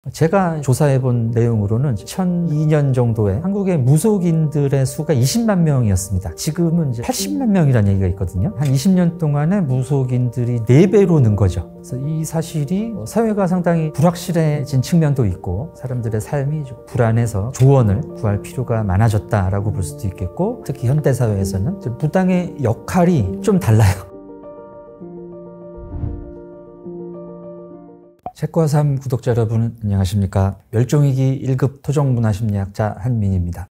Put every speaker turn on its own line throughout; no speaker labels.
제가 조사해본 내용으로는 2002년 정도에 한국의 무속인들의 수가 20만 명이었습니다. 지금은 이제 80만 명이라는 얘기가 있거든요. 한 20년 동안에 무속인들이 4배로 는 거죠. 그래서 이 사실이 사회가 상당히 불확실해진 측면도 있고 사람들의 삶이 좀 불안해서 조언을 구할 필요가 많아졌다라고 볼 수도 있겠고, 특히 현대사회에서는 무당의 역할이 좀 달라요. 책과 삶 구독자 여러분 안녕하십니까. 멸종위기 1급 토종문화심리학자 한민희입니다.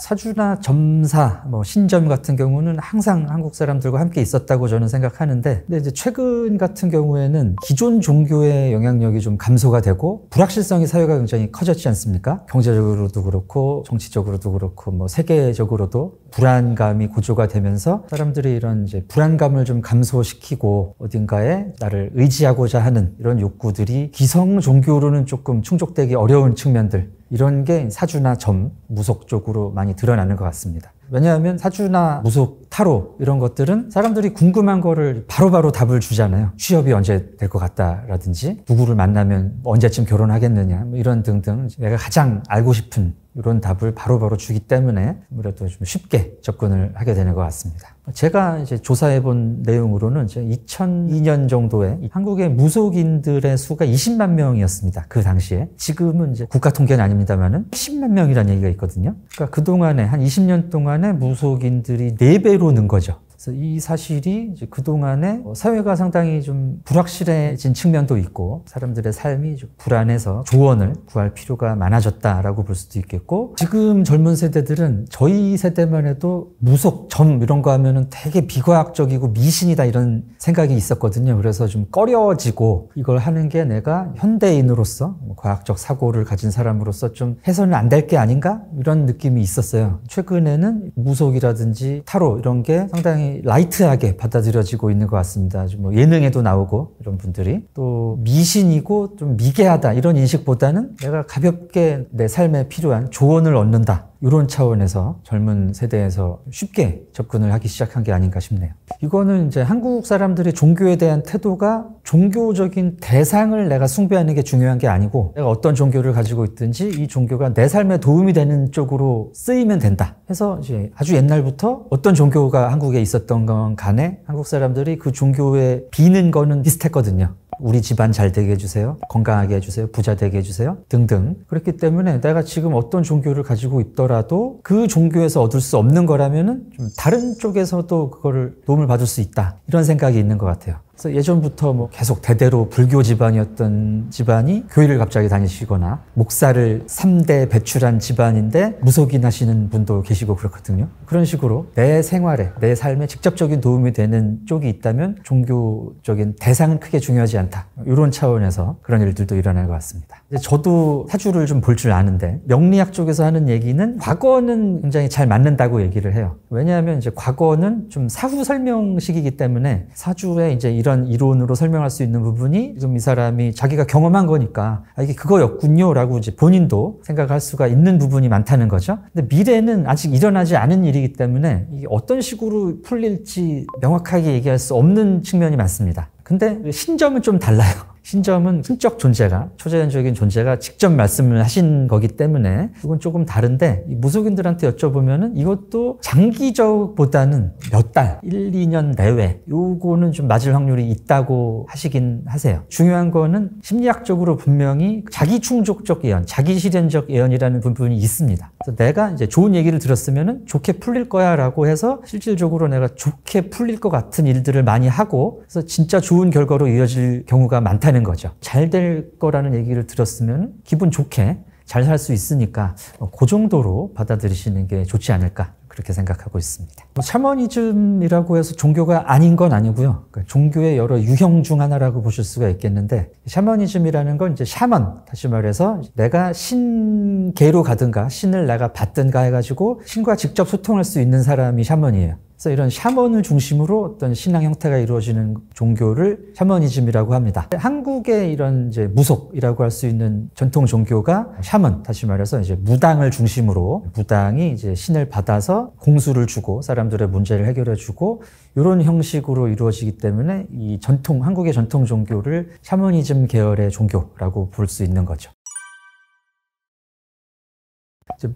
사주나 점사, 신점 같은 경우는 항상 한국 사람들과 함께 있었다고 저는 생각하는데, 근데 이제 최근 같은 경우에는 기존 종교의 영향력이 좀 감소가 되고 불확실성이 사회가 굉장히 커졌지 않습니까? 경제적으로도 그렇고 정치적으로도 그렇고 세계적으로도 불안감이 고조가 되면서 사람들이 이런 이제 불안감을 좀 감소시키고 어딘가에 나를 의지하고자 하는 이런 욕구들이 기성 종교로는 조금 충족되기 어려운 측면들, 이런 게 사주나 점, 무속 쪽으로 많이 드러나는 것 같습니다. 왜냐하면 사주나 무속, 타로 이런 것들은 사람들이 궁금한 거를 바로바로 답을 주잖아요. 취업이 언제 될 것 같다라든지 누구를 만나면 언제쯤 결혼하겠느냐 이런 등등 내가 가장 알고 싶은 이런 답을 바로바로 주기 때문에 아무래도 좀 쉽게 접근을 하게 되는 것 같습니다. 제가 이제 조사해본 내용으로는 2002년 정도에 한국의 무속인들의 수가 20만 명이었습니다. 그 당시에. 지금은 이제 국가 통계는 아닙니다만은 10만 명이라는 얘기가 있거든요. 그러니까 그동안에 한 20년 동안에 무속인들이 4배로 는 거죠. 그래서 이 사실이 이제 그동안에 사회가 상당히 좀 불확실해진 측면도 있고 사람들의 삶이 좀 불안해서 조언을 구할 필요가 많아졌다라고 볼 수도 있겠고, 지금 젊은 세대들은 저희 세대만 해도 무속, 점 이런 거 하면은 되게 비과학적이고 미신이다 이런 생각이 있었거든요. 그래서 좀 꺼려지고 이걸 하는 게 내가 현대인으로서 과학적 사고를 가진 사람으로서 좀 해서는 안 될 게 아닌가? 이런 느낌이 있었어요. 최근에는 무속이라든지 타로 이런 게 상당히 라이트하게 받아들여지고 있는 것 같습니다. 예능에도 나오고 이런 분들이 또 미신이고 좀 미개하다 이런 인식보다는 내가 가볍게 내 삶에 필요한 조언을 얻는다 이런 차원에서 젊은 세대에서 쉽게 접근을 하기 시작한 게 아닌가 싶네요. 이거는 이제 한국 사람들의 종교에 대한 태도가 종교적인 대상을 내가 숭배하는 게 중요한 게 아니고 내가 어떤 종교를 가지고 있든지 이 종교가 내 삶에 도움이 되는 쪽으로 쓰이면 된다 해서 이제 아주 옛날부터 어떤 종교가 한국에 있었던 건 간에 한국 사람들이 그 종교에 비는 거는 비슷했거든요. 우리 집안 잘 되게 해주세요. 건강하게 해주세요. 부자 되게 해주세요. 등등. 그렇기 때문에 내가 지금 어떤 종교를 가지고 있더라도 그 종교에서 얻을 수 없는 거라면은 좀 다른 쪽에서도 그거를 도움을 받을 수 있다. 이런 생각이 있는 것 같아요. 그래서 예전부터 계속 대대로 불교 집안이었던 집안이 교회를 갑자기 다니시거나 목사를 3대 배출한 집안인데 무속인 하시는 분도 계시고 그렇거든요. 그런 식으로 내 생활에, 내 삶에 직접적인 도움이 되는 쪽이 있다면 종교적인 대상은 크게 중요하지 않다. 이런 차원에서 그런 일들도 일어나는 것 같습니다. 저도 사주를 좀 볼 줄 아는데 명리학 쪽에서 하는 얘기는 과거는 굉장히 잘 맞는다고 얘기를 해요. 왜냐하면 이제 과거는 좀 사후 설명식이기 때문에 사주에 이제 이런 이론으로 설명할 수 있는 부분이 지금 이 사람이 자기가 경험한 거니까 이게 그거였군요 라고 이제 본인도 생각할 수가 있는 부분이 많다는 거죠. 근데 미래는 아직 일어나지 않은 일이기 때문에 이게 어떤 식으로 풀릴지 명확하게 얘기할 수 없는 측면이 많습니다. 근데 신점은 좀 달라요. 신점은 신적 존재가, 초자연적인 존재가 직접 말씀을 하신 거기 때문에 이건 조금 다른데, 이 무속인들한테 여쭤보면은 이것도 장기적보다는 몇 달, 1, 2년 내외 요거는 좀 맞을 확률이 있다고 하시긴 하세요. 중요한 거는 심리학적으로 분명히 자기 충족적 예언, 자기 실현적 예언이라는 부분이 있습니다. 그래서 내가 이제 좋은 얘기를 들었으면은 좋게 풀릴 거야 라고 해서 실질적으로 내가 좋게 풀릴 것 같은 일들을 많이 하고 그래서 진짜 좋은 결과로 이어질 경우가 많다는 거죠. 잘 될 거라는 얘기를 들었으면 기분 좋게 잘 살 수 있으니까 그 정도로 받아들이시는 게 좋지 않을까 그렇게 생각하고 있습니다. 샤머니즘이라고 해서 종교가 아닌 건 아니고요. 그러니까 종교의 여러 유형 중 하나라고 보실 수가 있겠는데, 샤머니즘이라는 건 이제 샤먼, 다시 말해서 내가 신계로 가든가 신을 내가 받든가 해가지고 신과 직접 소통할 수 있는 사람이 샤먼이에요. 그래서 이런 샤먼을 중심으로 어떤 신앙 형태가 이루어지는 종교를 샤머니즘이라고 합니다. 한국의 이런 이제 무속이라고 할 수 있는 전통 종교가 샤먼, 다시 말해서 이제 무당을 중심으로, 무당이 이제 신을 받아서 공수를 주고 사람들의 문제를 해결해 주고 이런 형식으로 이루어지기 때문에 이 한국의 전통 종교를 샤머니즘 계열의 종교라고 볼 수 있는 거죠.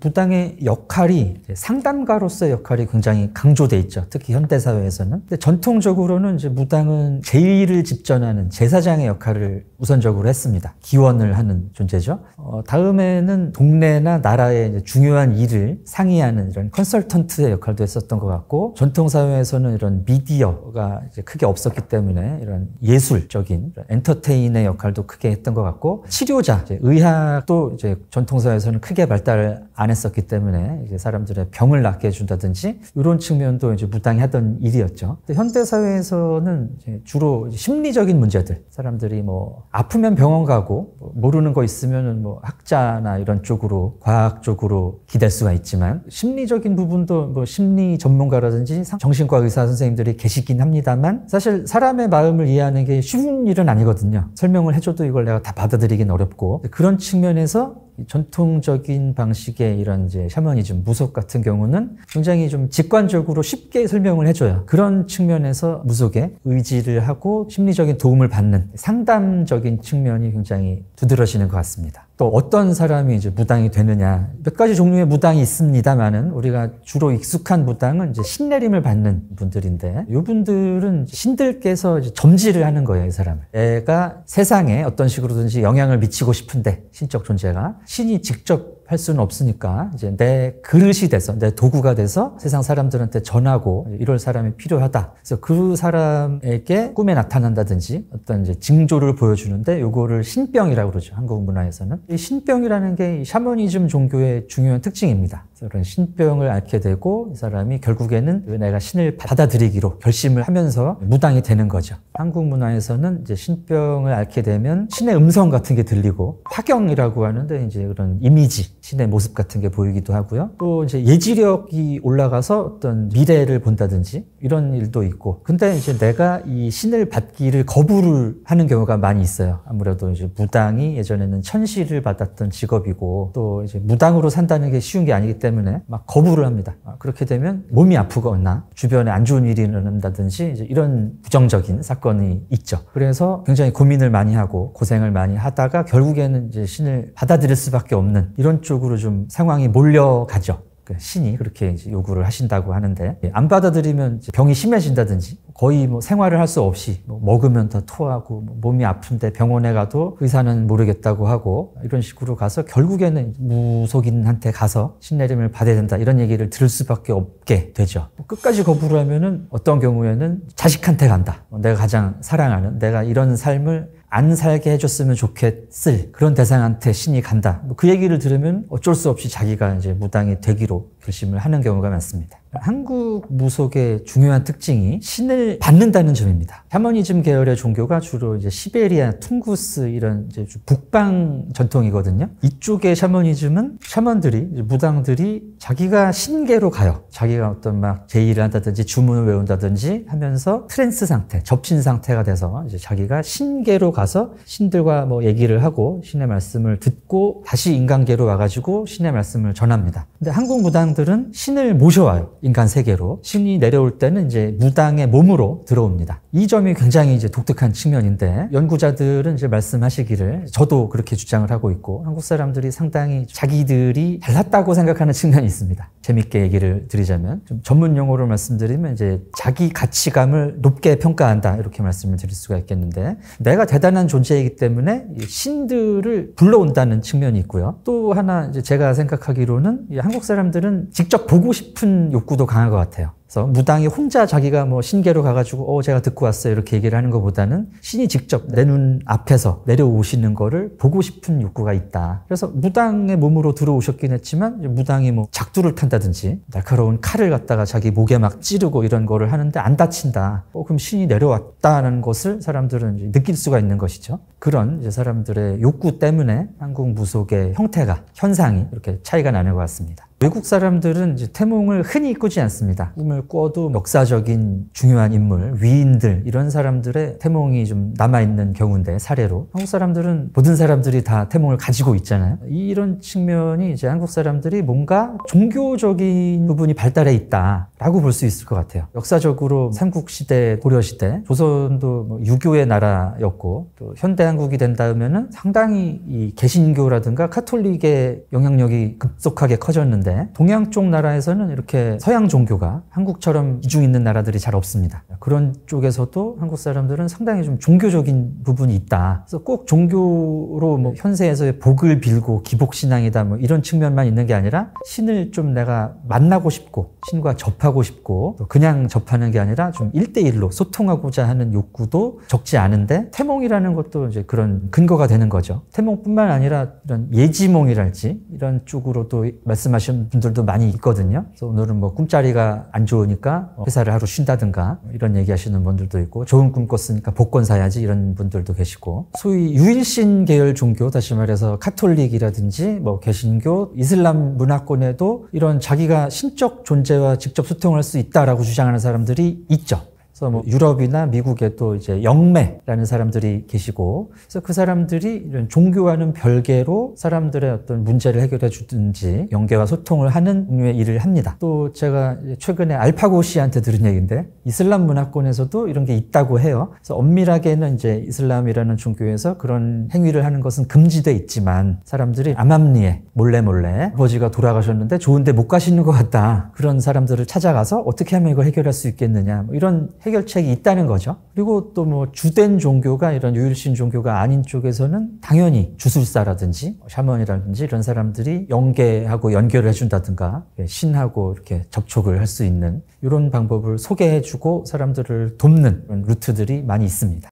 무당의 역할이 상담가로서의 역할이 굉장히 강조돼 있죠. 특히 현대사회에서는. 근데 전통적으로는 이제 무당은 제의를 집전하는 제사장의 역할을 우선적으로 했습니다. 기원을 하는 존재죠. 다음에는 동네나 나라의 이제 중요한 일을 상의하는 이런 컨설턴트의 역할도 했었던 것 같고, 전통사회에서는 이런 미디어가 이제 크게 없었기 때문에 이런 예술적인 엔터테인의 역할도 크게 했던 것 같고, 치료자, 이제 의학도 이제 전통사회에서는 크게 발달을 안 했었기 때문에 이제 사람들의 병을 낫게 해준다든지 이런 측면도 이제 무당이 하던 일이었죠. 근데 현대사회에서는 이제 주로 이제 심리적인 문제들, 사람들이 뭐 아프면 병원 가고 모르는 거 있으면은 뭐 학자나 이런 쪽으로 과학 쪽으로 기댈 수가 있지만, 심리적인 부분도 뭐 심리 전문가라든지 정신과 의사 선생님들이 계시긴 합니다만, 사실 사람의 마음을 이해하는 게 쉬운 일은 아니거든요. 설명을 해줘도 이걸 내가 다 받아들이긴 어렵고, 그런 측면에서 전통적인 방식의 이런 이제 샤머니즘, 무속 같은 경우는 굉장히 좀 직관적으로 쉽게 설명을 해줘요. 그런 측면에서 무속에 의지를 하고 심리적인 도움을 받는 상담적인 측면이 굉장히 두드러지는 것 같습니다. 또 어떤 사람이 이제 무당이 되느냐, 몇 가지 종류의 무당이 있습니다만은 우리가 주로 익숙한 무당은 이제 신내림을 받는 분들인데, 이분들은 신들께서 이제 점지를 하는 거예요. 이 사람을, 내가 세상에 어떤 식으로든지 영향을 미치고 싶은데, 신적 존재가 신이 직접 할 수는 없으니까 이제 내 그릇이 돼서, 내 도구가 돼서 세상 사람들한테 전하고 이럴 사람이 필요하다. 그래서 그 사람에게 꿈에 나타난다든지 어떤 이제 징조를 보여주는데, 요거를 신병이라고 그러죠. 한국 문화에서는. 이 신병이라는 게 샤머니즘 종교의 중요한 특징입니다. 그래서 그런 신병을 앓게 되고 이 사람이 결국에는 내가 신을 받아들이기로 결심을 하면서 무당이 되는 거죠. 한국 문화에서는 이제 신병을 앓게 되면 신의 음성 같은 게 들리고, 화경이라고 하는데 이제 그런 이미지, 신의 모습 같은 게 보이기도 하고요. 또 이제 예지력이 올라가서 어떤 미래를 본다든지 이런 일도 있고. 근데 이제 내가 이 신을 받기를 거부를 하는 경우가 많이 있어요. 아무래도 이제 무당이 예전에는 천시를 받았던 직업이고, 또 이제 무당으로 산다는 게 쉬운 게 아니기 때문에 막 거부를 합니다. 그렇게 되면 몸이 아프거나 주변에 안 좋은 일이 일어난다든지 이제 이런 부정적인 사건이 있죠. 그래서 굉장히 고민을 많이 하고 고생을 많이 하다가 결국에는 이제 신을 받아들일 수밖에 없는 이런 쪽으로 좀 상황이 몰려가죠. 신이 그렇게 이제 요구를 하신다고 하는데, 안 받아들이면 병이 심해진다든지, 거의 뭐 생활을 할 수 없이 먹으면 더 토하고, 몸이 아픈데 병원에 가도 의사는 모르겠다고 하고, 이런 식으로 가서 결국에는 무속인한테 가서 신내림을 받아야 된다, 이런 얘기를 들을 수밖에 없게 되죠. 끝까지 거부를 하면은 어떤 경우에는 자식한테 간다. 내가 가장 사랑하는, 내가 이런 삶을 안 살게 해줬으면 좋겠을 그런 대상한테 신이 간다. 그 얘기를 들으면 어쩔 수 없이 자기가 이제 무당이 되기로 결심을 하는 경우가 많습니다. 한국 무속의 중요한 특징이 신을 받는다는 점입니다. 샤머니즘 계열의 종교가 주로 이제 시베리아, 퉁구스 이런 이제 북방 전통이거든요. 이쪽의 샤머니즘은 샤먼들이, 무당들이 자기가 신계로 가요. 자기가 어떤 막 제의를 한다든지 주문을 외운다든지 하면서 트랜스 상태, 접신 상태가 돼서 이제 자기가 신계로 가서 신들과 뭐 얘기를 하고 신의 말씀을 듣고 다시 인간계로 와가지고 신의 말씀을 전합니다. 근데 한국 무당들은 신을 모셔와요. 인간 세계로. 신이 내려올 때는 이제 무당의 몸으로 들어옵니다. 이 점이 굉장히 이제 독특한 측면인데, 연구자들은 이제 말씀하시기를, 저도 그렇게 주장을 하고 있고, 한국 사람들이 상당히 자기들이 잘났다고 생각하는 측면이 있습니다. 재밌게 얘기를 드리자면, 좀 전문 용어로 말씀드리면 이제 자기 가치감을 높게 평가한다, 이렇게 말씀을 드릴 수가 있겠는데, 내가 대단한 존재이기 때문에 신들을 불러온다는 측면이 있고요. 또 하나 이제 제가 생각하기로는 한국 사람들은 직접 보고 싶은 욕구도 강한 것 같아요. 그래서 무당이 혼자 자기가 뭐 신계로 가가지고 제가 듣고 왔어요 이렇게 얘기를 하는 것보다는 신이 직접 내 눈 앞에서 내려오시는 거를 보고 싶은 욕구가 있다. 그래서 무당의 몸으로 들어오셨긴 했지만, 무당이 뭐 작두를 탄다든지 날카로운 칼을 갖다가 자기 목에 막 찌르고 이런 거를 하는데 안 다친다. 그럼 신이 내려왔다는 것을 사람들은 이제 느낄 수가 있는 것이죠. 그런 이제 사람들의 욕구 때문에 한국 무속의 형태가, 현상이 이렇게 차이가 나는 것 같습니다. 외국 사람들은 이제 태몽을 흔히 꾸지 않습니다. 꿈을 꿔도 역사적인 중요한 인물, 위인들 이런 사람들의 태몽이 좀 남아있는 경우인데 사례로 한국 사람들은 모든 사람들이 다 태몽을 가지고 있잖아요. 이런 측면이 이제 한국 사람들이 뭔가 종교적인 부분이 발달해 있다라고 볼 수 있을 것 같아요. 역사적으로 삼국시대, 고려시대, 조선도 뭐 유교의 나라였고 또 현대 한국이 된다면은 상당히 이 개신교라든가 카톨릭의 영향력이 급속하게 커졌는데 동양 쪽 나라에서는 이렇게 서양 종교가 한국처럼 비중 있는 나라들이 잘 없습니다. 그런 쪽에서도 한국 사람들은 상당히 좀 종교적인 부분이 있다. 그래서 꼭 종교로 뭐 현세에서의 복을 빌고 기복신앙이다 뭐 이런 측면만 있는 게 아니라 신을 좀 내가 만나고 싶고 신과 접하고 싶고 또 그냥 접하는 게 아니라 좀 1대1로 소통하고자 하는 욕구도 적지 않은데 태몽이라는 것도 이제 그런 근거가 되는 거죠. 태몽뿐만 아니라 이런 예지몽이랄지 이런 쪽으로도 말씀하신 분들도 많이 있거든요. 그래서 오늘은 뭐 꿈자리가 안 좋으니까 회사를 하루 쉰다든가 이런 얘기하시는 분들도 있고 좋은 꿈 꿨으니까 복권 사야지 이런 분들도 계시고 소위 유일신 계열 종교 다시 말해서 카톨릭이라든지 뭐 개신교, 이슬람 문화권에도 이런 자기가 신적 존재와 직접 소통할 수 있다라고 주장하는 사람들이 있죠. 그래서 뭐 유럽이나 미국에 또 이제 영매라는 사람들이 계시고, 그래서 그 사람들이 이런 종교와는 별개로 사람들의 어떤 문제를 해결해 주든지 연계와 소통을 하는 종류의 일을 합니다. 또 제가 최근에 알파고 씨한테 들은 얘기인데 이슬람 문화권에서도 이런 게 있다고 해요. 그래서 엄밀하게는 이제 이슬람이라는 종교에서 그런 행위를 하는 것은 금지돼 있지만 사람들이 암암리에 몰래 아버지가 돌아가셨는데 좋은데 못 가시는 것 같다. 그런 사람들을 찾아가서 어떻게 하면 이걸 해결할 수 있겠느냐. 뭐 이런 해결책이 있다는 거죠. 그리고 또 뭐 주된 종교가 이런 유일신 종교가 아닌 쪽에서는 당연히 주술사라든지 샤먼이라든지 이런 사람들이 연계하고 연결을 해준다든가 신하고 이렇게 접촉을 할 수 있는 이런 방법을 소개해주고 사람들을 돕는 그런 루트들이 많이 있습니다.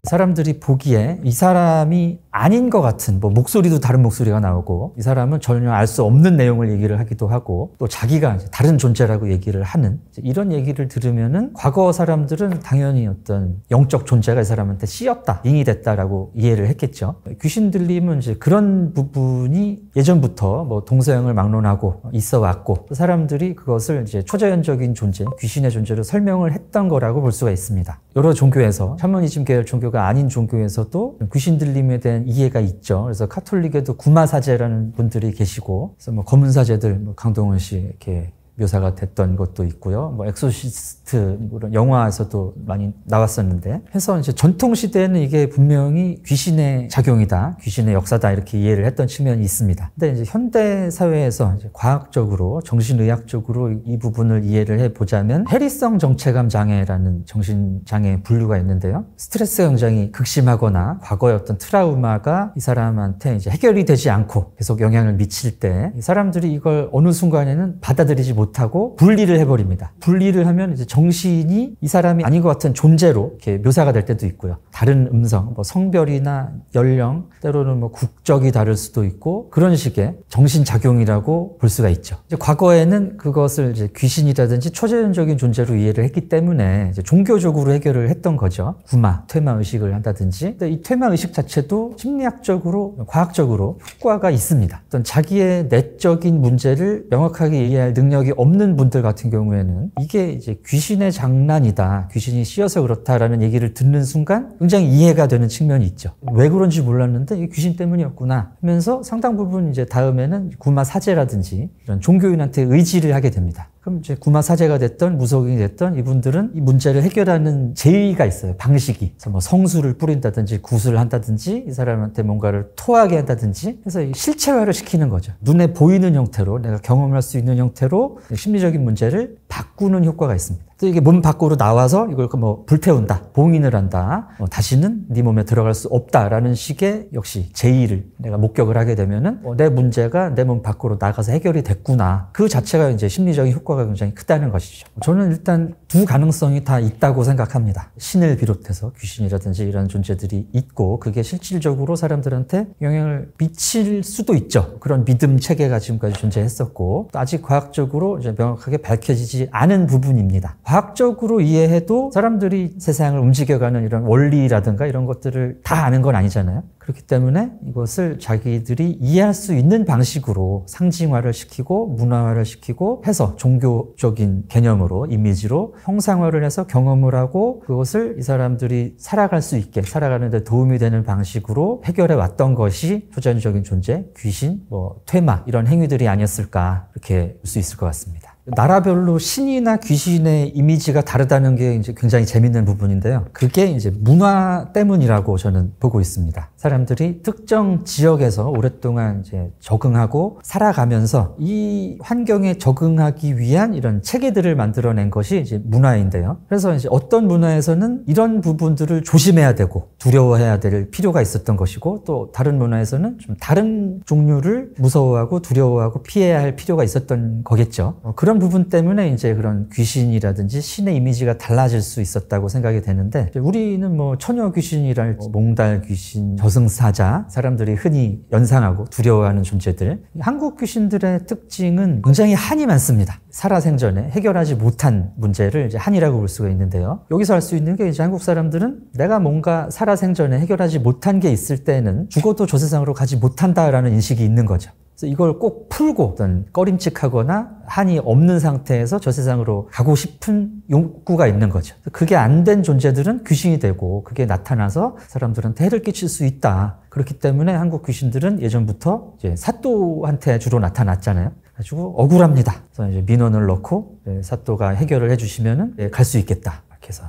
사람들이 보기에 이 사람이 아닌 것 같은 뭐 목소리도 다른 목소리가 나오고 이 사람은 전혀 알 수 없는 내용을 얘기를 하기도 하고 또 자기가 다른 존재라고 얘기를 하는 이런 얘기를 들으면은 과거 사람들은 당연히 어떤 영적 존재가 이 사람한테 씌었다, 링이 됐다라고 이해를 했겠죠. 귀신 들림은 이제 그런 부분이 예전부터 뭐 동서양을 막론하고 있어 왔고 사람들이 그것을 이제 초자연적인 존재, 귀신의 존재로 설명을 했던 거라고 볼 수가 있습니다. 여러 종교에서 샤머니즘 계열 종교가 아닌 종교에서도 귀신 들림에 대한 이해가 있죠. 그래서 카톨릭에도 구마사제라는 분들이 계시고, 그래서 뭐 검은사제들, 뭐 강동원 씨 이렇게 묘사가 됐던 것도 있고요. 뭐 엑소시스트 그런 영화에서도 많이 나왔었는데, 해서 이제 전통 시대에는 이게 분명히 귀신의 작용이다, 귀신의 역사다 이렇게 이해를 했던 측면이 있습니다. 근데 이제 현대 사회에서 이제 과학적으로, 정신의학적으로 이 부분을 이해를 해보자면 해리성 정체감 장애라는 정신 장애 분류가 있는데요. 스트레스가 굉장히 극심하거나 과거의 어떤 트라우마가 이 사람한테 이제 해결이 되지 않고 계속 영향을 미칠 때 이 사람들이 이걸 어느 순간에는 받아들이지 못하고 분리를 해버립니다. 분리를 하면 이제 정신이 이 사람이 아닌 것 같은 존재로 이렇게 묘사가 될 때도 있고요. 다른 음성, 뭐 성별이나 연령, 때로는 뭐 국적이 다를 수도 있고 그런 식의 정신작용이라고 볼 수가 있죠. 이제 과거에는 그것을 이제 귀신이라든지 초자연적인 존재로 이해를 했기 때문에 이제 종교적으로 해결을 했던 거죠. 구마, 퇴마 의식을 한다든지. 근데 이 퇴마 의식 자체도 심리학적으로, 과학적으로 효과가 있습니다. 어떤 자기의 내적인 문제를 명확하게 이해할 능력이 없는 분들 같은 경우에는 이게 이제 귀신의 장난이다, 귀신이 씌어서 그렇다라는 얘기를 듣는 순간 굉장히 이해가 되는 측면이 있죠. 왜 그런지 몰랐는데 이게 귀신 때문이었구나 하면서 상당 부분 이제 다음에는 구마 사제라든지 이런 종교인한테 의지를 하게 됩니다. 그럼 이제 구마 사제가 됐던 무속인이 됐던 이분들은 이 문제를 해결하는 제의가 있어요. 방식이. 그래서 뭐 성수를 뿌린다든지 구슬을 한다든지 이 사람한테 뭔가를 토하게 한다든지 해서 실체화를 시키는 거죠. 눈에 보이는 형태로, 내가 경험할 수 있는 형태로 심리적인 문제를 바꾸는 효과가 있습니다. 또 이게 몸 밖으로 나와서 이걸 뭐 불태운다, 봉인을 한다, 다시는 네 몸에 들어갈 수 없다라는 식의 역시 제의를 내가 목격을 하게 되면은 내 문제가 내 몸 밖으로 나가서 해결이 됐구나. 그 자체가 이제 심리적인 효과가 굉장히 크다는 것이죠. 저는 일단 두 가능성이 다 있다고 생각합니다. 신을 비롯해서 귀신이라든지 이런 존재들이 있고 그게 실질적으로 사람들한테 영향을 미칠 수도 있죠. 그런 믿음 체계가 지금까지 존재했었고 또 아직 과학적으로 이제 명확하게 밝혀지지 되지 않은 부분입니다. 과학적으로 이해해도 사람들이 세상을 움직여가는 이런 원리라든가 이런 것들을 다 아는 건 아니잖아요. 그렇기 때문에 이것을 자기들이 이해할 수 있는 방식으로 상징화를 시키고 문화화를 시키고 해서 종교적인 개념으로 이미지로 형상화를 해서 경험을 하고 그것을 이 사람들이 살아갈 수 있게 살아가는 데 도움이 되는 방식으로 해결해 왔던 것이 초자연적인 존재, 귀신, 퇴마 이런 행위들이 아니었을까 이렇게 볼 수 있을 것 같습니다. 나라별로 신이나 귀신의 이미지가 다르다는 게 이제 굉장히 재밌는 부분인데요. 그게 이제 문화 때문이라고 저는 보고 있습니다. 사람들이 특정 지역에서 오랫동안 이제 적응하고 살아가면서 이 환경에 적응하기 위한 이런 체계들을 만들어낸 것이 이제 문화인데요. 그래서 이제 어떤 문화에서는 이런 부분들을 조심해야 되고 두려워해야 될 필요가 있었던 것이고 또 다른 문화에서는 좀 다른 종류를 무서워하고 두려워하고 피해야 할 필요가 있었던 거겠죠. 그런 부분 때문에 이제 그런 귀신이라든지 신의 이미지가 달라질 수 있었다고 생각이 되는데 우리는 처녀 귀신이랄지 몽달 귀신, 저승사자 사람들이 흔히 연상하고 두려워하는 존재들 한국 귀신들의 특징은 굉장히 한이 많습니다. 살아생전에 해결하지 못한 문제를 이제 한이라고 볼 수가 있는데요. 여기서 알 수 있는 게 이제 한국 사람들은 내가 뭔가 살아생전에 해결하지 못한 게 있을 때는 죽어도 저 세상으로 가지 못한다라는 인식이 있는 거죠. 그래서 이걸 꼭 풀고 어떤 꺼림칙하거나 한이 없는 상태에서 저 세상으로 가고 싶은 욕구가 있는 거죠. 그게 안 된 존재들은 귀신이 되고 그게 나타나서 사람들한테 해를 끼칠 수 있다. 그렇기 때문에 한국 귀신들은 예전부터 이제 사또한테 주로 나타났잖아요. 가지고 억울합니다. 그래서 이제 민원을 넣고 사또가 해결을 해주시면은 갈 수 있겠다. 이렇게 해서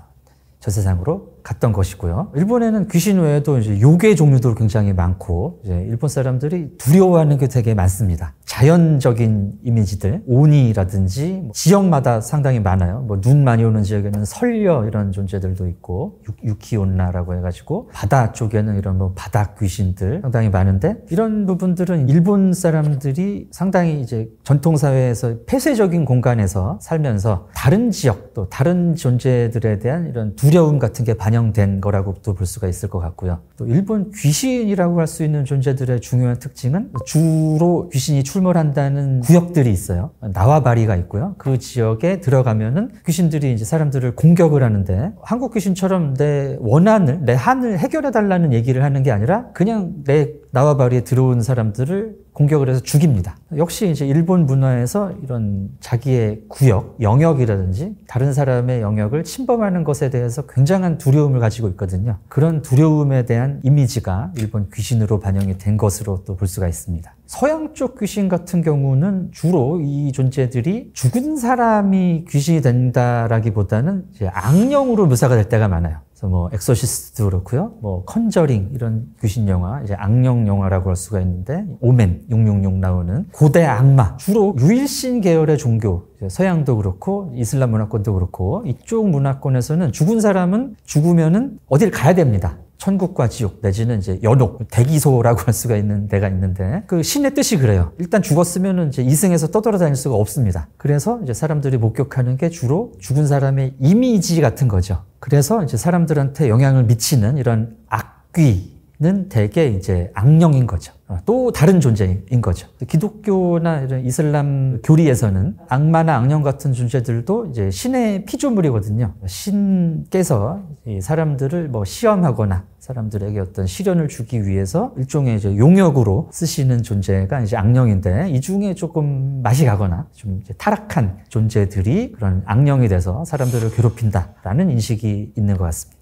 저 세상으로 갔던 것이고요. 일본에는 귀신 외에도 이제 요괴 종류도 굉장히 많고 이제 일본 사람들이 두려워하는 게 되게 많습니다. 자연적인 이미지들, 오니라든지 지역마다 상당히 많아요. 눈 많이 오는 지역에는 설려 이런 존재들도 있고 유키온나라고 해가지고 바다 쪽에는 이런 바닥 귀신들 상당히 많은데 이런 부분들은 일본 사람들이 상당히 이제 전통사회에서 폐쇄적인 공간에서 살면서 다른 지역 또 다른 존재들에 대한 이런 두려움 같은 게 반영된 거라고 또 볼 수가 있을 것 같고요. 또 일본 귀신이라고 할 수 있는 존재들의 중요한 특징은 주로 귀신이 출몰한다는 구역들이 있어요. 나와바리가 있고요. 그 지역에 들어가면은 귀신들이 이제 사람들을 공격을 하는데 한국 귀신처럼 내 원한을, 내 한을 해결해달라는 얘기를 하는 게 아니라 그냥 내 나와바리에 들어온 사람들을 공격을 해서 죽입니다. 역시 이제 일본 문화에서 이런 자기의 구역, 영역이라든지 다른 사람의 영역을 침범하는 것에 대해서 굉장한 두려움을 가지고 있거든요. 그런 두려움에 대한 이미지가 일본 귀신으로 반영이 된 것으로 또 볼 수가 있습니다. 서양 쪽 귀신 같은 경우는 주로 이 존재들이 죽은 사람이 귀신이 된다라기보다는 이제 악령으로 묘사가 될 때가 많아요. 그래서 엑소시스트도 그렇고요. 컨저링 이런 귀신 영화, 이제 악령 영화라고 할 수가 있는데 오멘 666 나오는 고대 악마, 주로 유일신 계열의 종교, 서양도 그렇고 이슬람 문화권도 그렇고 이쪽 문화권에서는 죽은 사람은 죽으면은 어딜 가야 됩니다. 천국과 지옥 내지는 이제 연옥, 대기소라고 할 수가 있는 데가 있는데 그 신의 뜻이 그래요. 일단 죽었으면은 이제 이승에서 떠돌아다닐 수가 없습니다. 그래서 이제 사람들이 목격하는 게 주로 죽은 사람의 이미지 같은 거죠. 그래서 이제 사람들한테 영향을 미치는 이런 악귀는 대개 이제 악령인 거죠. 또 다른 존재인 거죠. 기독교나 이런 이슬람 교리에서는 악마나 악령 같은 존재들도 이제 신의 피조물이거든요. 신께서 이 사람들을 시험하거나 사람들에게 어떤 시련을 주기 위해서 일종의 이제 용역으로 쓰시는 존재가 이제 악령인데 이 중에 조금 맛이 가거나 좀 이제 타락한 존재들이 그런 악령이 돼서 사람들을 괴롭힌다라는 인식이 있는 것 같습니다.